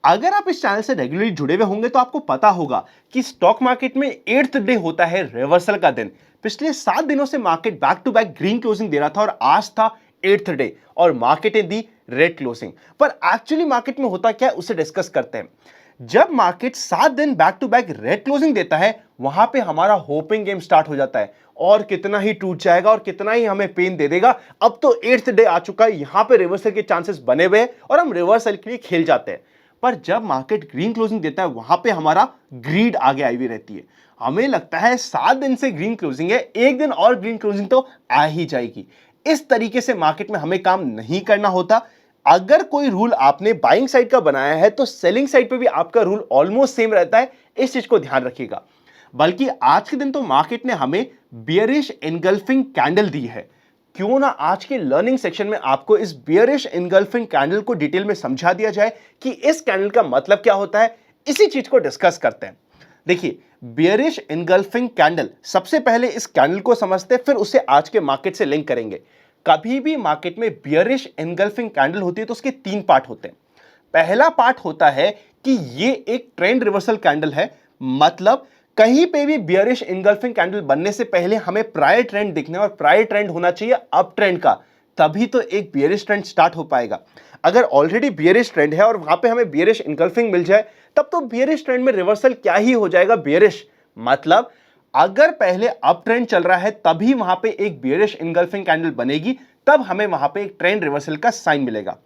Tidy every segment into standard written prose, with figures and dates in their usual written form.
अगर आप इस चैनल से रेगुलरली जुड़े हुए होंगे तो आपको पता होगा कि स्टॉक मार्केट में 8th डे होता है रिवर्सल का दिन। पिछले 7 दिनों से market back to back green closing दे रहा था और आज था 8th डे और मार्केट ने दी रेड क्लोजिंग। पर एक्चुअली मार्केट में होता क्या है उसे डिस्कस करते हैं। जब मार्केट 7 दिन back to back red closing देता है वहां पे हमारा होपिंग गेम स्टार्ट हो जाता है और कितना ही टूट जाएगा और कितना ही हमें पेन दे देगा। अब तो 8th डे आ चुका है, यहां पे रिवर्सल के चांसेस बने हुए हैं और हम रिवर्सल के लिए खेल जाते हैं। पर जब मार्केट ग्रीन क्लोजिंग देता है वहां पे हमारा ग्रीड आगे आई हुई रहती है। हमें लगता है 7 दिन से ग्रीन क्लोजिंग है, एक दिन और ग्रीन क्लोजिंग तो आ ही जाएगी। इस तरीके से मार्केट में हमें काम नहीं करना होता। अगर कोई रूल आपने बाइंग साइड का बनाया है तो सेलिंग साइड पे भी आपका रूल ऑलमोस्ट सेम रहता है, इस चीज को ध्यान रखिएगा। बल्कि आज के दिन तो मार्केट ने हमें बियरिश एनगल्फिंग कैंडल दी है। क्यों ना आज के लर्निंग सेक्शन में आपको इस बियरिश एनगल्फिंग कैंडल को डिटेल में समझा दिया जाए कि इस कैंडल का मतलब क्या होता है। इसी चीज को डिस्कस करते हैं। देखिए, बियरिश एनगल्फिंग कैंडल, सबसे पहले इस कैंडल को समझते हैं, फिर उसे आज के मार्केट से लिंक करेंगे। कभी भी मार्केट में बियरिश एनगल्फिंग कैंडल होती है तो उसके 3 पार्ट होते हैं। पहला पार्ट होता है कि ये एक ट्रेंड रिवर्सल कैंडल है, मतलब कहीं पे भी बियरिश एनगल्फिंग कैंडल बनने से पहले हमें प्रायर ट्रेंड दिखना है और प्रायर ट्रेंड होना चाहिए अप ट्रेंड का, तभी तो एक बियरिश ट्रेंड स्टार्ट हो पाएगा। अगर ऑलरेडी बियरिश ट्रेंड है और वहां पे हमें बियरिश एनगल्फिंग मिल जाए तब तो बियरिश ट्रेंड में रिवर्सल क्या ही हो जाएगा, बियरिश। मतलब अगर पहले अप ट्रेंड चल रहा है तभी वहां पे एक बियरिश एनगल्फिंग कैंडल बनेगी, तब हमें वहां पे एक ट्रेंड रिवर्सल का साइन मिलेगा।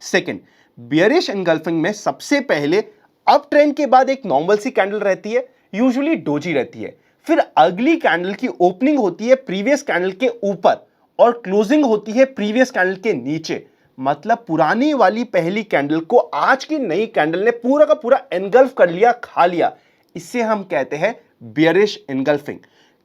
सेकंड, बियरिश एनगल्फिंग में सबसे पहले अप ट्रेंड के बाद एक नॉर्मल सी कैंडल रहती है, यूजुअली डोजी रहती है। फिर अगली कैंडल की ओपनिंग होती है प्रीवियस कैंडल के ऊपर और क्लोजिंग होती है प्रीवियस कैंडल के नीचे। मतलब पुरानी वाली पहली कैंडल को आज की नई कैंडल ने पूरा का पूरा एनगल्फ कर लिया, खा लिया। इससे हम कहते हैं बियरिश एनगल्फिंग।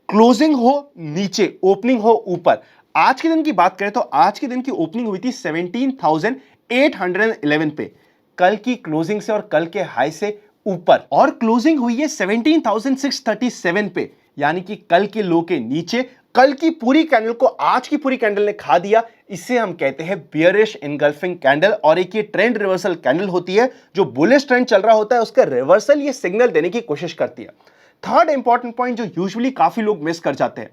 क्लोजिंग हो नीचे, ओपनिंग हो ऊपर। आज के दिन की बात करें तो आज के दिन की ओपनिंग हुई थी 17,811 पे, कल की क्लोजिंग से और कल के हाई से ऊपर, और क्लोजिंग हुई है 17,637 पे, यानी कि कल के लो के नीचे। कल की पूरी कैंडल को आज की पूरी कैंडल ने खा दिया। इसे हम कहते हैं बियरिश एनगल्फिंग कैंडल। और एक ये ट्रेंड रिवर्सल कैंडल होती है, जो बुलिश ट्रेंड चल रहा होता है उसका रिवर्सल ये सिग्नल देने की कोशिश करती है। थर्ड इंपॉर्टेंट पॉइंट जो यूजुअली काफी लोग मिस कर जाते हैं,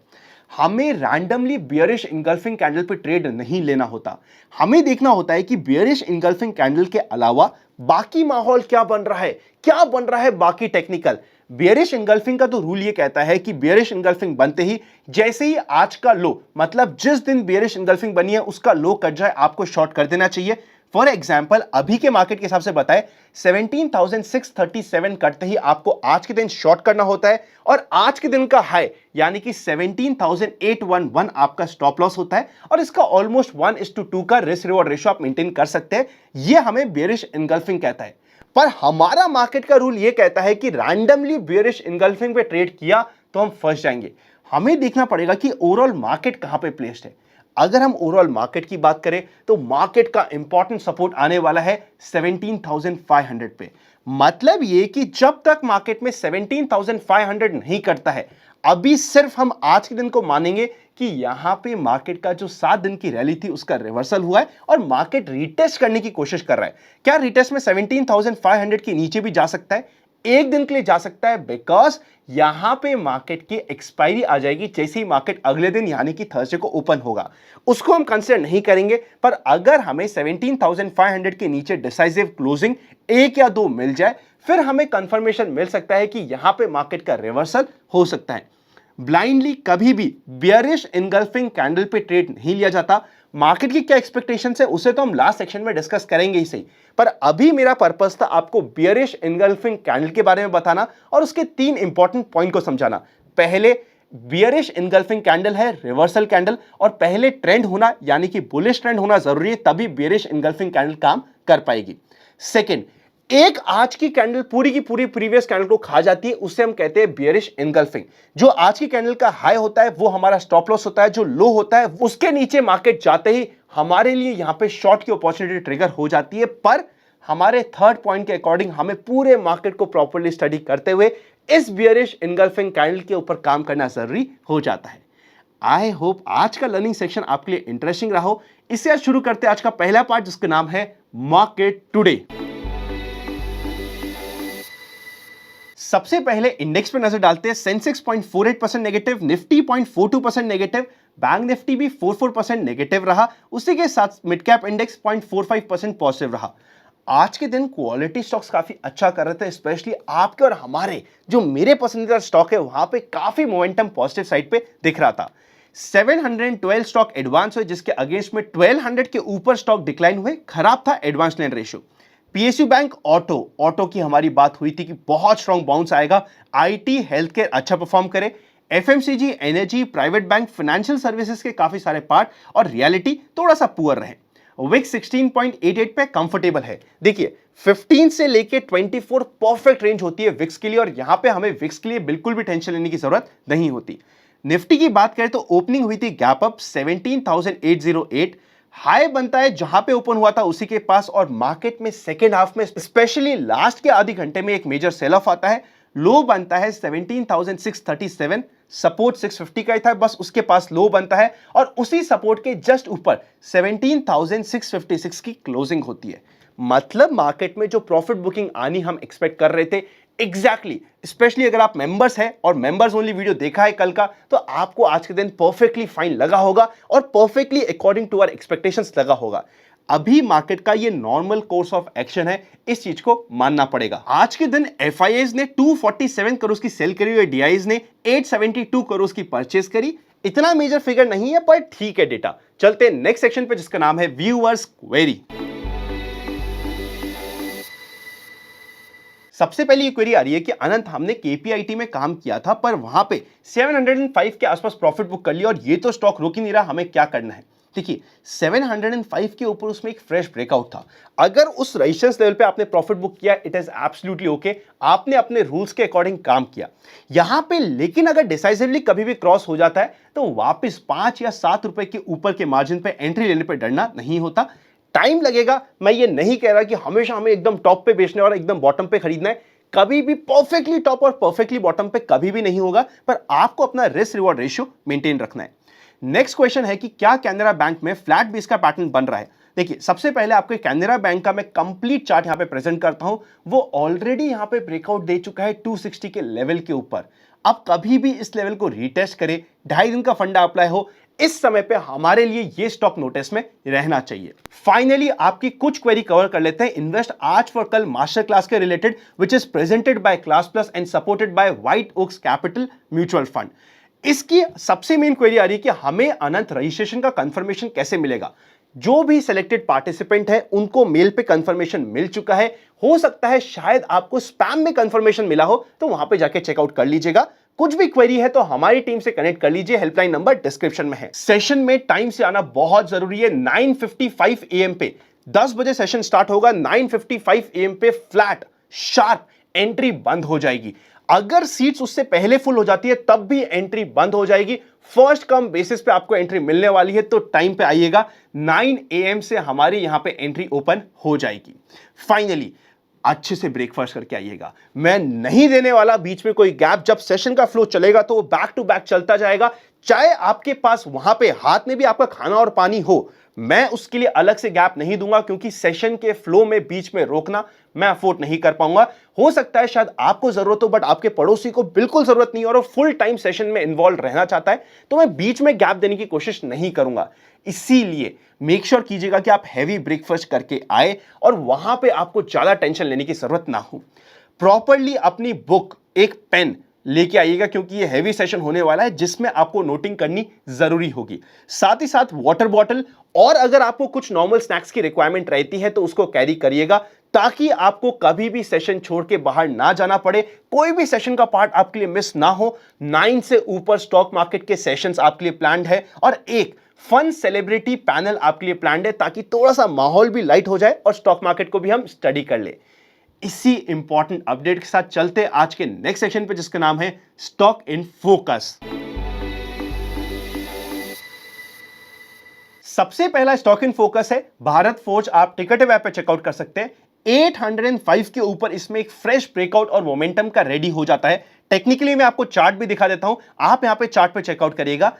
हमें रैंडमली बियरिश एनगल्फिंग कैंडल पे ट्रेड नहीं लेना होता। हमें देखना होता है कि बियरिश एनगल्फिंग कैंडल के अलावा बाकी माहौल क्या बन रहा है, क्या बन रहा है बाकी टेक्निकल। बियरिश एनगल्फिंग का तो रूल ये कहता है कि बियरिश एनगल्फिंग बनते ही, जैसे ही आज का लो, मतलब जिस दिन बियरिश एनगल्फिंग बनी है उसका लो कट जाए, आपको शॉर्ट कर देना चाहिए। फॉर एग्जाम्पल अभी के मार्केट के हिसाब से बताएं, 17,637 कटते ही आपको आज के दिन शॉर्ट करना होता है और आज के दिन का हाई यानी कि 17,811 आपका स्टॉप लॉस होता है और इसका ऑलमोस्ट 1:2 का रिस्क रिवॉर्ड रेशियो आप मेंटेन कर सकते हैं। यह हमें बियरिश एनगल्फिंग कहता है। पर हमारा मार्केट का रूल यह कहता है कि रैंडमली बियरिश एनगल्फिंग पे ट्रेड किया तो हम फंस जाएंगे। हमें देखना पड़ेगा कि ओवरऑल मार्केट कहां पे प्लेस्ड है। अगर हम ओवरऑल मार्केट की बात करें तो मार्केट का इंपॉर्टेंट सपोर्ट आने वाला है 17,500 पे। मतलब ये कि जब तक मार्केट में 17,500 नहीं करता है, अभी सिर्फ हम आज के दिन को मानेंगे कि यहां पे मार्केट का जो 7 दिन की रैली थी उसका रिवर्सल हुआ है और मार्केट रीटेस्ट करने की कोशिश कर रहा है। क्या रीटेस्ट में 17,500 के नीचे भी जा सकता है? एक दिन के लिए जा सकता है, बिकॉज यहां पे मार्केट की एक्सपायरी आ जाएगी जैसे ही मार्केट अगले दिन यानी कि थर्सडे को ओपन होगा। उसको हम कंसीडर नहीं करेंगे। पर अगर हमें 17,500 के नीचे डिसाइसिव क्लोजिंग 1 या 2 मिल जाए, फिर हमें कंफर्मेशन मिल सकता है कि यहां पे मार्केट का रिवर्सल हो सकता है। ब्लाइंडली कभी भी बियरिश एनगल्फिंग कैंडल पे ट्रेड नहीं लिया जाता। मार्केट की क्या एक्सपेक्टेशंस है उसे तो हम लास्ट सेक्शन में डिस्कस करेंगे ही सही, पर अभी मेरा पर्पस था आपको बियरिश एनगल्फिंग कैंडल के बारे में बताना और उसके 3 इंपॉर्टेंट पॉइंट को समझाना। पहले, बियरिश एनगल्फिंग कैंडल है रिवर्सल कैंडल और पहले ट्रेंड होना यानी कि बुलिश ट्रेंड होना जरूरी है, तभी बियरिश एनगल्फिंग कैंडल काम कर पाएगी। सेकंड, एक आज की कैंडल पूरी की पूरी प्रीवियस कैंडल को खा जाती है, उससे हम कहते हैं बियरिश एनगल्फिंग। जो आज की कैंडल का हाई होता है वो हमारा स्टॉप लॉस होता है, जो लो होता है उसके नीचे मार्केट जाते ही हमारे लिए यहां पे शॉर्ट की अपॉर्चुनिटी ट्रिगर हो जाती है। पर हमारे थर्ड पॉइंट के अकॉर्डिंग हमें पूरे मार्केट को प्रॉपर्ली स्टडी करते हुए इस बियरिश एनगल्फिंग कैंडल के ऊपर काम करना जरूरी हो जाता है। आई होप आज का लर्निंग सेक्शन आपके लिए इंटरेस्टिंग रहा हो। इससे आज शुरू करते हैं आज का पहला पार्ट जिसका नाम है मार्केट टुडे। सबसे पहले इंडेक्स पे नजर डालते हैं। Sensex 0.48% negative, Nifty 0.42% negative, bank Nifty भी 44% नेगेटिव रहा। उसी के साथ मिड कैप इंडेक्स 0.45% पॉजिटिव रहा। आज के दिन क्वालिटी स्टॉक्स काफी अच्छा कर रहे थे, स्पेशली आपके और हमारे जो मेरे पसंदीदा स्टॉक है वहां पे काफी मोमेंटम पॉजिटिव साइड पे दिख रहा था। 712 स्टॉक एडवांस हुए, जिसके अगेंस्ट में 1200 के ऊपर स्टॉक डिक्लाइन हुए। खराब था एडवांस लेन रेशियो। पीएसयू बैंक ऑटो की हमारी बात हुई थी कि बहुत स्ट्रॉन्ग बाउंस आएगा। आईटी हेल्थ केयर अच्छा परफॉर्म करे। FMCG, energy, private bank, financial services के काफी सारे पार्ट और रियलिटी थोड़ा सा पुअर रहे। विक्स 16.88 पे कंफर्टेबल है। देखिए 15 से लेके 24 परफेक्ट रेंज होती है विक्स के लिए, और यहां पे हमें विक्स के लिए बिल्कुल भी टेंशन लेने की जरूरत नहीं होती। निफ्टी की बात करें तो ओपनिंग हुई थी गैप अप 17,808, हाई बनता है जहां पे ओपन हुआ था उसी के पास, और मार्केट में सेकेंड हाफ में स्पेशली लास्ट के आधे घंटे में एक मेजर सेल ऑफ आता है। लो बनता है 17,637, सपोर्ट 650 का ही था, बस उसके पास लो बनता है, और उसी सपोर्ट के जस्ट ऊपर 17,656 की क्लोजिंग होती है। मतलब मार्केट में जो प्रॉफिट बुकिंग आनी हम एक्सपेक्ट कर रहे थे एग्जैक्टली स्पेशली अगर आप मेंबर्स हैं और मेंबर्स ओनली वीडियो देखा है कल का, तो आपको आज के दिन परफेक्टली फाइन लगा होगा और perfectly according to our expectations लगा होगा। अभी मार्केट का ये नॉर्मल कोर्स ऑफ एक्शन है, इस चीज को मानना पड़ेगा। आज के दिन एफआईआईज ने 247 करोड़ की सेल करी हुई, डीआईज ने 872 करोड़ की परचेस करी। इतना मेजर फिगर नहीं है पर ठीक है डेटा। चलते हैं नेक्स्ट सेक्शन पे जिसका नाम है व्यूअर्स क्वेरी। सबसे पहले ये क्वेरी आ रही है कि अनंत, हमने केपीआईटी में काम किया था पर वहां पे 705 के आसपास प्रॉफिट बुक कर लिया और ये तो स्टॉक रुक ही नहीं रहा, हमें क्या करना है? देखिए 705 के ऊपर उसमें एक फ्रेश ब्रेकआउट था। अगर उस रेजिस्टेंस लेवल पे आपने प्रॉफिट बुक किया, इट इज एब्सोल्युटली ओके, आपने अपने रूल्स के अकॉर्डिंग काम किया यहां पे। लेकिन अगर डिसाइसिवली कभी भी क्रॉस हो जाता है तो वापस 5 या 7 रुपए के ऊपर के मार्जिन पे एंट्री लेने पे डरना नहीं होता। टाइम लगेगा, मैं ये नहीं कह रहा कि हमेशा हमें एकदम टॉप पे बेचने और एकदम बॉटम पे खरीदना है। कभी भी परफेक्टली टॉप और परफेक्टली बॉटम पे कभी भी नहीं होगा, पर आपको अपना रिस्क रिवॉर्ड रेशियो मेंटेन रखना है। नेक्स्ट क्वेश्चन है कि क्या कैनरा बैंक में फ्लैट बेस का पैटर्न बन रहा है? देखिए सबसे पहले आपको कैनरा बैंक का मैं कंप्लीट चार्ट यहां पे प्रेजेंट करता हूं। वो ऑलरेडी यहां पे ब्रेकआउट दे चुका है 260 के लेवल के ऊपर। अब कभी भी इस लेवल को रीटेस्ट करे, 2.5 दिन का फंडा अप्लाई हो, इस समय पे हमारे लिए ये स्टॉक नोटिस में रहना चाहिए। फाइनली आपकी कुछ क्वेरी कवर कर लेते हैं इन्वेस्ट आज फॉर कल मास्टर क्लास के related, which is presented by class plus and supported by White Oaks Capital mutual fund. इसकी सबसे मेन क्वेरी आ रही है कि हमें अनंत रजिस्ट्रेशन का कंफर्मेशन कैसे मिलेगा? जो भी सिलेक्टेड पार्टिसिपेंट है उनको मेल पे कंफर्मेशन मिल चुका है। हो सकता है शायद आपको स्पैम में कंफर्मेशन मिला हो, तो वहां पे जाके चेकआउट कर लीजिएगा। कुछ भी क्वेरी है तो हमारी टीम से कनेक्ट कर लीजिए, हेल्पलाइन नंबर डिस्क्रिप्शन में है। सेशन में टाइम से आना बहुत जरूरी है। 9:55 AM पे 10 बजे सेशन स्टार्ट होगा। 9:55 AM पे फ्लैट शार्प एंट्री बंद हो जाएगी। अगर सीट्स उससे पहले फुल हो जाती है तब भी एंट्री बंद हो जाएगी। फर्स्ट कम बेसिस पे आपको एंट्री मिलने वाली है, तो टाइम पे आइएगा। 9 AM से हमारी यहां पे एंट्री ओपन हो जाएगी। फाइनली अच्छे से ब्रेकफास्ट करके आइएगा। मैं नहीं देने वाला बीच में कोई गैप। जब सेशन का फ्लो चलेगा तो वो बैक टू बैक चलता जाएगा, चाहे आपके पास वहां पे हाथ में भी आपका खाना और पानी हो। मैं उसके लिए अलग से गैप नहीं दूंगा, क्योंकि सेशन के फ्लो में बीच में रोकना मैं अफोर्ड नहीं कर पाऊंगा। हो सकता है शायद आपको जरूरत हो, बट आपके पड़ोसी को बिल्कुल जरूरत नहीं और वो फुल टाइम सेशन में इन्वॉल्व रहना चाहता है, तो मैं बीच में गैप देने की कोशिश नहीं करूंगा। इसीलिए मेक श्योर कीजिएगा कि आप हैवी ब्रेकफास्ट करके आए और वहां पे आपको ज्यादा टेंशन लेने की जरूरत ना हो। प्रॉपरली अपनी बुक, एक पेन लेके आइएगा, क्योंकि ये हैवी सेशन होने वाला है जिसमें आपको नोटिंग करनी जरूरी होगी। साथ ही साथ वाटर बॉटल, और अगर आपको कुछ नॉर्मल स्नैक्स की रिक्वायरमेंट रहती है तो उसको कैरी करिएगा, ताकि आपको कभी भी सेशन छोड़ के बाहर ना जाना पड़े, कोई भी सेशन का पार्ट आपके लिए मिस ना हो। 9 से ऊपर स्टॉक मार्केट के सेशंस आपके लिए प्लान्ड है और एक फन सेलिब्रिटी पैनल आपके लिए प्लान्ड है, ताकि थोड़ा सा माहौल भी लाइट हो जाए और स्टॉक मार्केट को भी हम स्टडी कर ले। इसी इंपॉर्टेंट अपडेट के साथ चलते आज के नेक्स्ट सेक्शन पे, जिसका नाम है स्टॉक इन फोकस। सबसे पहला स्टॉक इन फोकस है भारत फोर्ज। आप टिकट ऐप पे चेकआउट कर सकते हैं। 805 के ऊपर इसमें एक फ्रेश ब्रेकआउट और मोमेंटम का रेडी हो जाता है। टेक्निकली मैं आपको चार्ट भी दिखा देता हूं, आप यहां पे चार्ट पे चेकआउट करिएगा।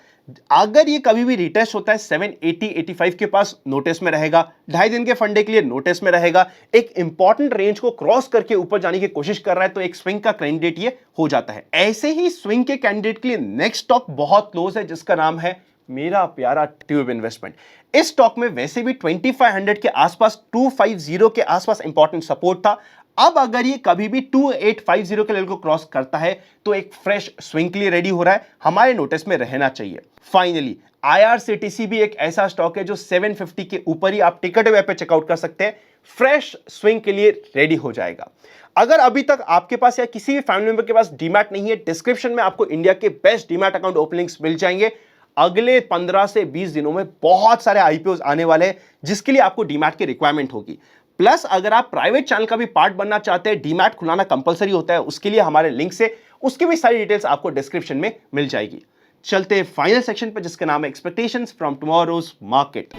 अगर ये कभी भी रिटेस्ट होता है 780-85 के पास, नोटिस में रहेगा, 2.5 दिन के फंडे के लिए नोटिस में रहेगा, एक इंपॉर्टेंट रेंज को क्रॉस करके ऊपर जाने की कोशिश कर रहा है तो एक स्विंग का कैंडिडेट ये हो जाता है। ऐसे ही स्विंग के कैंडिडेट के लिए नेक्स्ट स्टॉक बहुत क्लोज है जिसका नाम है मेरा प्यारा ट्यूब इन्वेस्टमेंट। इस स्टॉक में वैसे भी 2500 के आसपास, 250 के आसपास इंपॉर्टेंट सपोर्ट था। अब अगर ये कभी भी 2850 के लेवल को क्रॉस करता है तो एक फ्रेश स्विंग के लिए रेडी हो रहा है, हमारे नोटिस में रहना चाहिए। फाइनली IRCTC भी एक ऐसा स्टॉक है जो 750 के ऊपर ही आप टिकट वेब पे चेकआउट कर सकते हैं, फ्रेश स्विंग के लिए रेडी हो जाएगा। अगर अभी तक आपके पास या किसी भी फैमिली मेंबर के पास डीमैट नहीं है, डिस्क्रिप्शन में आपको इंडिया के बेस्ट डीमैट अकाउंट ओपनिंग्स मिल जाएंगे। अगले 15 से 20 दिनों में बहुत सारे आईपीओज आने वाले हैं जिसके लिए आपको डीमैट की रिक्वायरमेंट होगी। प्लस अगर आप प्राइवेट चैनल का भी पार्ट बनना चाहते हैं, डीमैट खुलाना कंपलसरी होता है, उसके लिए हमारे लिंक से उसकी भी सारी डिटेल्स आपको डिस्क्रिप्शन में मिल जाएगी। चलते हैं फाइनल सेक्शन पर जिसका नाम है एक्सपेक्टेशंस फ्रॉम टुमारोज मार्केट।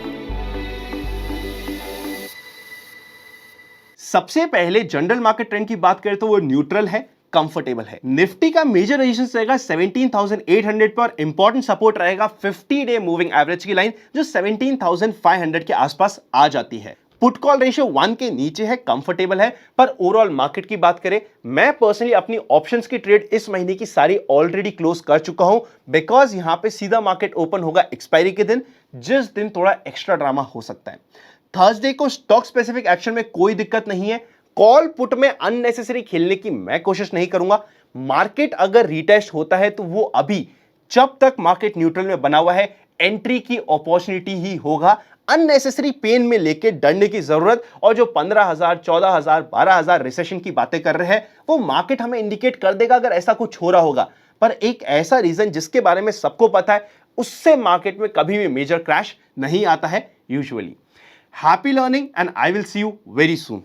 सबसे पहले जनरल मार्केट ट्रेंड की बात करें तो वो न्यूट्रल है, कंफर्टेबल है। निफ्टी का मेजर रेजिस्टेंस रहेगा 17,800 पर, इंपॉर्टेंट सपोर्ट रहेगा 50 डे मूविंग एवरेज की लाइन जो 17,500 के आसपास आ जाती है। पुट कॉल रेशियो 1 के नीचे है, कंफर्टेबल है। पर ओवरऑल मार्केट की बात करें, मैं पर्सनली अपनी ऑप्शंस की ट्रेड इस महीने की सारी ऑलरेडी क्लोज कर चुका हूं, बिकॉज यहां पे सीधा मार्केट ओपन होगा एक्सपायरी के दिन, जिस दिन थोड़ा एक्स्ट्रा ड्रामा हो सकता है। थर्सडे को स्टॉक स्पेसिफिक एक्शन में कोई दिक्कत नहीं है। कॉल पुट में अननेसेसरी खेलने की मैं कोशिश नहीं करूंगा। मार्केट अगर रिटेस्ट होता है तो वो अभी, जब तक मार्केट न्यूट्रल में बना हुआ है, एंट्री की अपॉर्चुनिटी ही होगा। अननेसेसरी पेन में लेके डरने की जरूरत, और जो 15,000, 14,000, 12,000 रिसेशन की बातें कर रहे हैं वो मार्केट हमें इंडिकेट कर देगा अगर ऐसा कुछ हो रहा होगा। पर एक ऐसा रीजन जिसके बारे में सबको पता है, उससे मार्केट में कभी भी मेजर क्रैश नहीं आता है usually. Happy learning and I will see you very soon.